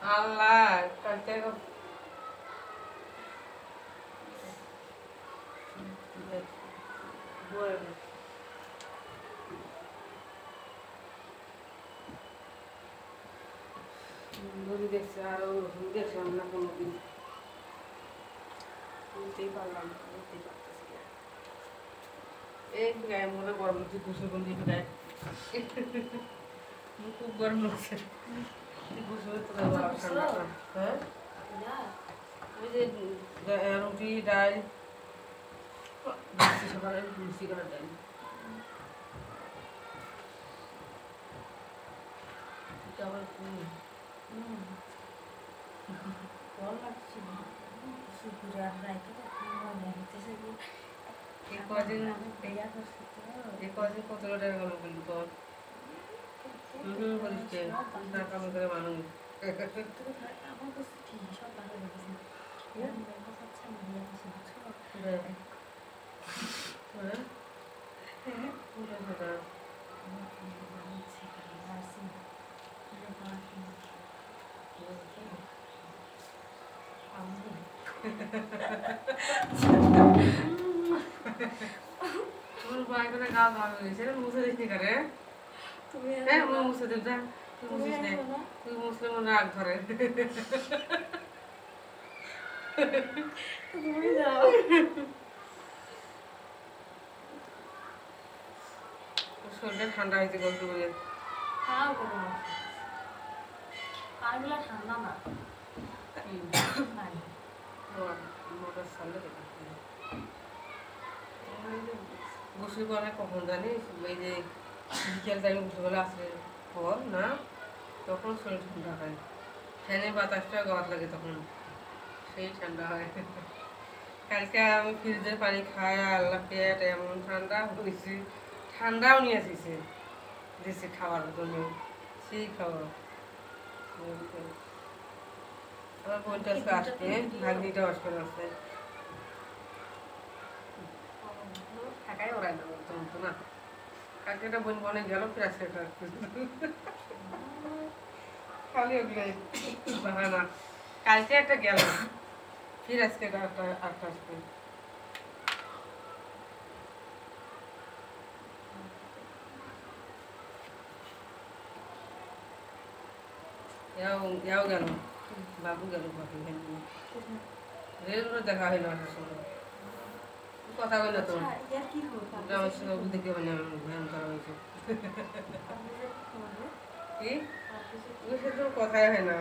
আল্লাহ কালকে দেখছি আরো দেখলাম না কোনোদিন বুঝতেই পারলাম না, বুঝতেই পারতেছি না। এই গায়ে মনে গরম হচ্ছে গোসল করে দিতে গায়ে খুব গরম লাগছে গোসল তো হ্যাঁ ওই যে রুটি ডাল সকালে মিষ্টি করার ডাল আবার ভালো লাগছে শুকুরে আর রাইতে মনে হইতেছে যে এই কদিন দেয়া করছে তো এই কদিন কত টাকা গেল কিন্তু তোর বলিস টাকা করে মানুষ আমার কাছে ঠিক সব ভালো লেগেছে আচ্ছা মনে আছে বুঝছো তোর ভাই করে গা ভালো হয়েছে মুছে দিস নি করে হ্যাঁ মুছে দেব যা তুই মুছিস নে তুই মুছলে মনে রাগ ধরে তুমি যাও শরীরটা ঠান্ডা হয়েছে গল্প করে খাও করো পানিগুলো ঠান্ডা না মোটর সামনে গোসল করে কখন জানিস এই যে বিকেল টাইমে গোসল করে আসলে পর না তখন শরীর ঠান্ডা হয় ফ্যানে বাতাসটা গরম লাগে তখন সেই ঠান্ডা হয় কালকে আমি ফ্রিজের পানি খাই আল্লাহ পেট এমন ঠান্ডা হয়েছি ঠান্ডাও নিয়ে আসিছে দিয়েছে খাওয়ার জন্য সেই খাওয়া আমার বোনটা আজকে আসবে ভাগ্নিটা আসবে আসতে থাকাই ওরাই না বলতো মতো না কালকে একটা বোন বনে গেল ফির আজকে খালি ওগুলো বাহানা কালকে একটা গেল ফির আজকে আটটা আসবে याव গেল বাবু গেল বাবু রেল দেখা হইল আসার সময় কথা হইল তো আমার সঙ্গে দেখে মানে ধ্যান করা হয়েছে কি ওই সে তো কথাই হয় না